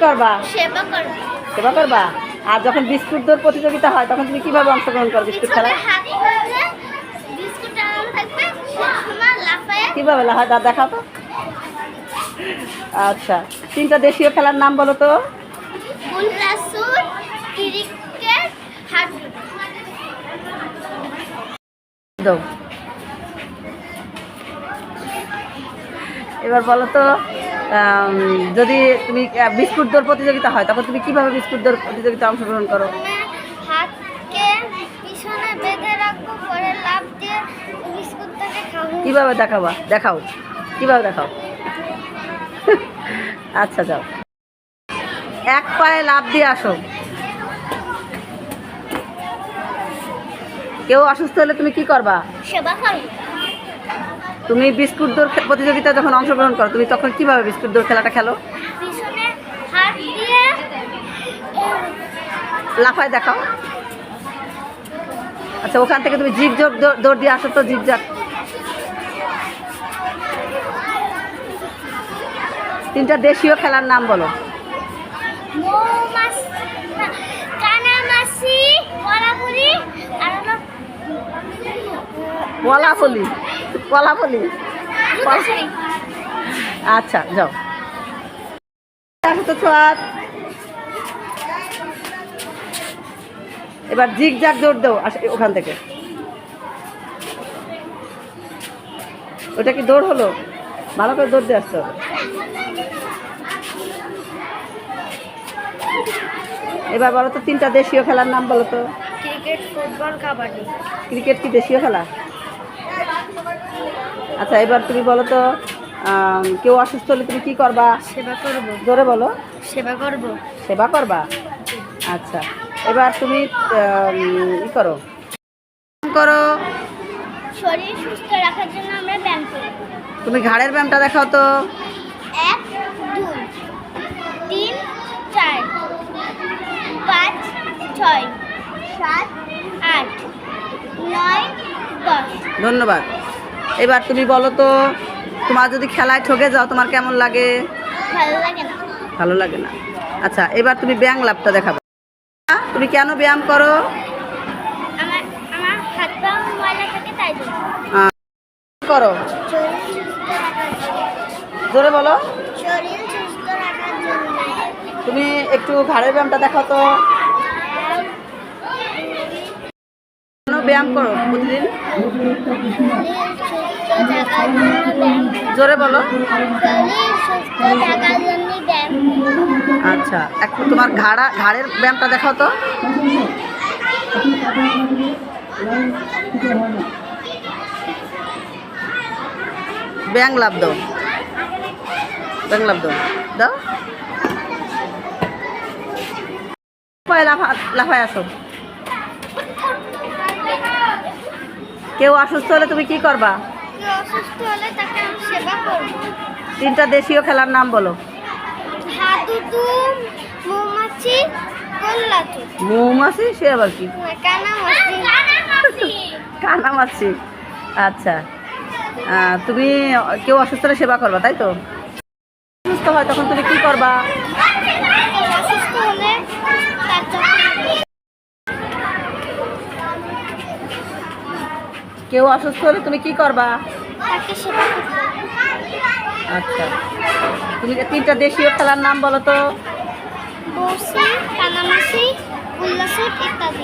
করবা? সেবা করব। সেবা করবা। আর যখন বিস্কুট দৌড় প্রতিযোগিতা হয় তখন তুমি কিভাবে অংশগ্রহণ করো বিস্কুট খেলা? বিস্কুট টানানো থাকবে, সেই সময় লাফায়। কিভাবে লাফায় দাঁত দেখাও তো। আচ্ছা, 3টা দেশীয় খেলার নাম বলো তো। বুলরাসুর, ক্রিকেট, হাডুডু। দাও। এবার বলো তো, যদি তুমি বিস্কুট দৌড় প্রতিযোগিতা হয় তখন তুমি কিভাবে বিস্কুট দৌড় প্রতিযোগিতায় অংশগ্রহণ করো? হাতকে পিছনে বেঁধে রাখবো, পরে লাফ দিয়ে বিস্কুটটাকে খাবো। কিভাবে দেখাও, কিভাবে দেখাও। আচ্ছা যাও, এক পায়ে লাফ দিয়ে আসো। কেউ অসুস্থ হলে তুমি কি করবা? সেবা করব। তুমি বিস্কুট দৌড় প্রতিযোগিতায় যখন অংশগ্রহণ করো তুমি তখন কিভাবে বিস্কুট দৌড় খেলাটা খেলো? পিছনে হাত দিয়ে লাফায় দেখাও। আচ্ছা, ওখান থেকে তুমি জিগ জোর দৌড় দিয়ে আসো তো, জিগ জাগ। 3টা দেশীয় খেলার নাম বলো। কানামাছি, কলাপুরি, আর হলো কলাফলি। আচ্ছা যাও, আসো তো ছোয়াত। এবার জিগ জাগ দৌড় দাও ওখান থেকে। ওটা কি দৌড় হলো? ভালো করে দৌড় দিয়ে আসতে হবে। এবার বলো তো 3টা দেশীয় খেলার নাম বলো তো। Cricket, football, kabaddi. ক্রিকেট কি দেশীয় খেলা? আচ্ছা, এবার তুমি বলো তো, কেউ অসুস্থ হলে তুমি কি করবা? সেবা করব। জোরে বলো। সেবা করব। সেবা করবা। আচ্ছা, এবার তুমি করো করো শরীর সুস্থ রাখার জন্য আমরা ব্যায়াম করি। তুমি ঘাড়ের ব্যায়ামটা দেখাও তো। 1 2 3 4 5 6 7 8 9 10। ধন্যবাদ। এবার তুমি বলো তো, তোমার যদি খেলায় ঠকে যাও তোমার কেমন লাগে? ভালো লাগে না। ভালো লাগে না। আচ্ছা, এবার তুমি ব্যায়াম লাভটা দেখাবো। তুমি কেন ব্যায়াম করো? আমার আমার হাত পা ময়লা থাকে তাই জন্য। করো, শরীর সুস্থ রাখার জন্য। জোরে বলো। শরীর সুস্থ রাখার জন্য। তুমি একটু ঘাড়ের ব্যায়ামটা দেখাও তো। কেন ব্যায়াম করো প্রতিদিন? জোরে বলো। শরীর সুস্থ থাকার জন্য ব্যায়াম। আচ্ছা, একটু তোমার ঘাড়ের ব্যায়ামটা দেখাও তো। ব্যায়াম লাভ দাও, ব্যায়াম লাভ দাও, দাও। লাফায় আসো। কেউ অসুস্থ হলে তুমি কি করবা? কেউ অসুস্থ হলে তাকে আমি সেবা করব। 3টা দেশীয় খেলার নাম বলো। হাডুডু, মৌমাছি, গোল্লাছু। মৌমাছি, সে আবার কি? কানামাছি। কানামাছি। আচ্ছা, তুমি কেউ অসুস্থ হলে সেবা করবা, তাই তো? অসুস্থ হয় তখন তুমি কি করবা? অসুস্থ হলে কেউ অসুস্থ হলে তুমি কি করবা? তাকে সেবা করব। আচ্ছা, তুমি 3টা দেশীয় খেলার নাম বলো তো। বড়শি, কানামাছি, উল্লাসুর ইত্যাদি।